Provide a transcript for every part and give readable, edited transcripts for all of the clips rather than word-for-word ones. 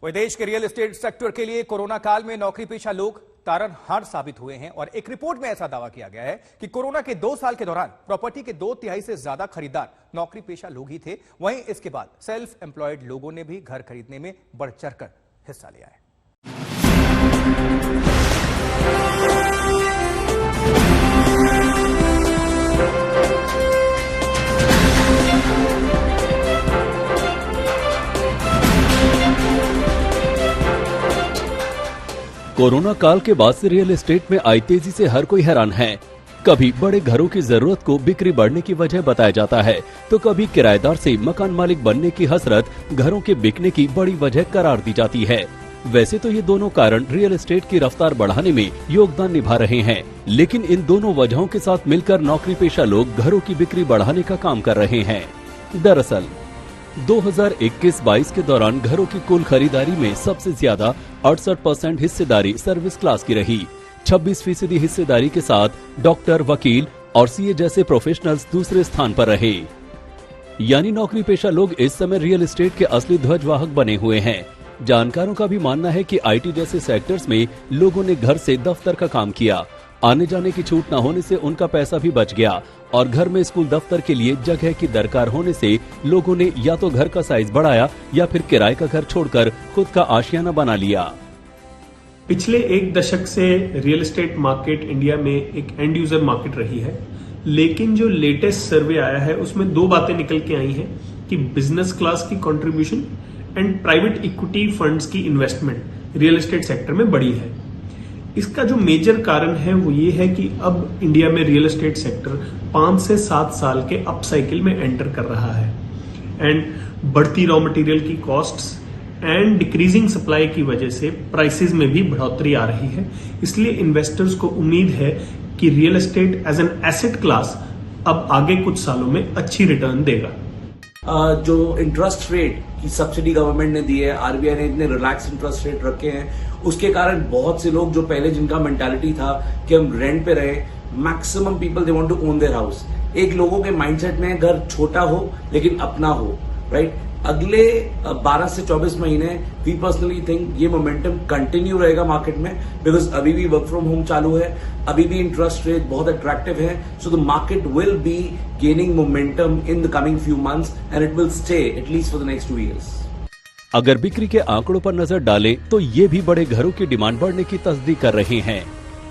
वही देश के रियल एस्टेट सेक्टर के लिए कोरोना काल में नौकरी पेशा लोग तारनहार साबित हुए हैं और एक रिपोर्ट में ऐसा दावा किया गया है कि कोरोना के 2 साल के दौरान प्रॉपर्टी के 2/3 से ज्यादा खरीदार नौकरी पेशा लोग ही थे। वहीं इसके बाद सेल्फ एम्प्लॉयड लोगों ने भी घर खरीदने में बढ़ चढ़कर हिस्सा लिया है। कोरोना काल के बाद से रियल एस्टेट में आई तेजी से हर कोई हैरान है। कभी बड़े घरों की जरूरत को बिक्री बढ़ने की वजह बताया जाता है, तो कभी किराएदार से मकान मालिक बनने की हसरत घरों के बिकने की बड़ी वजह करार दी जाती है। वैसे तो ये दोनों कारण रियल एस्टेट की रफ्तार बढ़ाने में योगदान निभा रहे हैं, लेकिन इन दोनों वजहों के साथ मिलकर नौकरी पेशा लोग घरों की बिक्री बढ़ाने का काम कर रहे हैं। दरअसल 2021-22 के दौरान घरों की कुल खरीदारी में सबसे ज्यादा 68% हिस्सेदारी सर्विस क्लास की रही। 26% हिस्सेदारी के साथ डॉक्टर, वकील और सीए जैसे प्रोफेशनल्स दूसरे स्थान पर रहे। यानी नौकरी पेशा लोग इस समय रियल एस्टेट के असली ध्वजवाहक बने हुए हैं। जानकारों का भी मानना है कि आईटी जैसे सेक्टर्स में लोगों ने घर से दफ्तर का काम किया। आने जाने की छूट न होने से उनका पैसा भी बच गया और घर में स्कूल दफ्तर के लिए जगह की दरकार होने से लोगों ने या तो घर का साइज बढ़ाया या फिर किराए का घर छोड़कर खुद का आशियाना बना लिया। पिछले 1 दशक से रियल एस्टेट मार्केट इंडिया में एक एंड यूजर मार्केट रही है, लेकिन जो लेटेस्ट सर्वे आया है उसमें 2 बातें निकल के आई हैं कि बिजनेस क्लास की contribution and private equity funds की इन्वेस्टमेंट रियल एस्टेट सेक्टर में बढ़ी है। इसका जो मेजर कारण है वो ये है कि अब इंडिया में रियल एस्टेट सेक्टर 5 से 7 साल के अप साइकिल में एंटर कर रहा है एंड बढ़ती रॉ मटेरियल की कॉस्ट्स एंड डिक्रीजिंग सप्लाई की वजह से प्राइसेस में भी बढ़ोतरी आ रही है। इसलिए इन्वेस्टर्स को उम्मीद है कि real estate as an asset class अब आगे कुछ सालों में अच्छी रिटर्न देगा। जो इंटरेस्ट रेट की सब्सिडी गवर्नमेंट ने दी है, आरबीआई ने इतने रिलैक्स इंटरेस्ट रेट रखे हैं, उसके कारण बहुत से लोग जो पहले जिनका मेंटालिटी था कि हम रेंट पे रहे, maximum people they want to own their house. एक लोगों के माइंडसेट में घर छोटा हो लेकिन अपना हो, राइट। अगले 12 से 24 महीने वी पर्सनली थिंक ये मोमेंटम कंटिन्यू रहेगा मार्केट में, बिकॉज अभी भी वर्क फ्रॉम होम चालू है, अभी भी इंटरेस्ट रेट बहुत अट्रैक्टिव है। So the market will be gaining momentum in the coming few months and it will stay at least for the next 2 years। अगर बिक्री के आंकड़ों पर नजर डालें तो ये भी बड़े घरों की डिमांड बढ़ने की तस्दीक कर रहे हैं।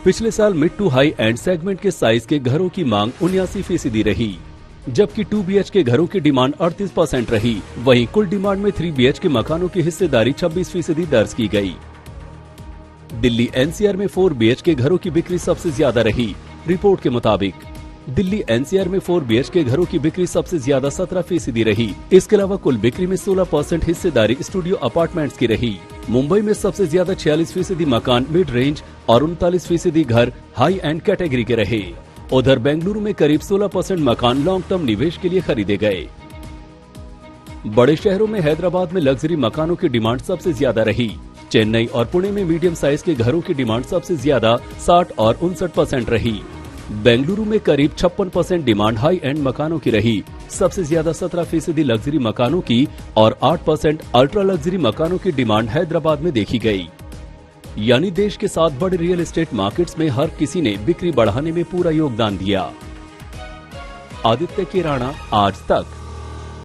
पिछले साल mid to high end segment के साइज के घरों की मांग 79% रही, जबकि 2 BHK घरों की डिमांड 38% रही। वहीं कुल डिमांड में 3 BHK मकानों की हिस्सेदारी 26% दर्ज की गई। दिल्ली NCR में 4 BHK घरों की बिक्री सबसे ज्यादा रही। रिपोर्ट के मुताबिक दिल्ली NCR में 4 BHK घरों की बिक्री सबसे ज्यादा 17% रही। इसके अलावा कुल बिक्री में 16% हिस्सेदारी स्टूडियो अपार्टमेंट्स की रही। मुंबई में सबसे ज्यादा 46% मकान मिड रेंज और 39% घर हाई एंड कैटेगरी के रहे। उधर बेंगलुरु में करीब 16% मकान लॉन्ग टर्म निवेश के लिए खरीदे गए। बड़े शहरों में हैदराबाद में लग्जरी मकानों की डिमांड सबसे ज्यादा रही। चेन्नई और पुणे में मीडियम साइज के घरों की डिमांड सबसे ज्यादा 60 और 59% रही। बेंगलुरु में करीब 56% डिमांड हाई एंड मकानों की रही। सबसे ज्यादा 17% लग्जरी मकानों की और 8% अल्ट्रा लग्जरी मकानों की डिमांड हैदराबाद में देखी गई। यानी देश के 7 बड़े रियल एस्टेट मार्केट्स में हर किसी ने बिक्री बढ़ाने में पूरा योगदान दिया। आदित्य केराना, आज तक।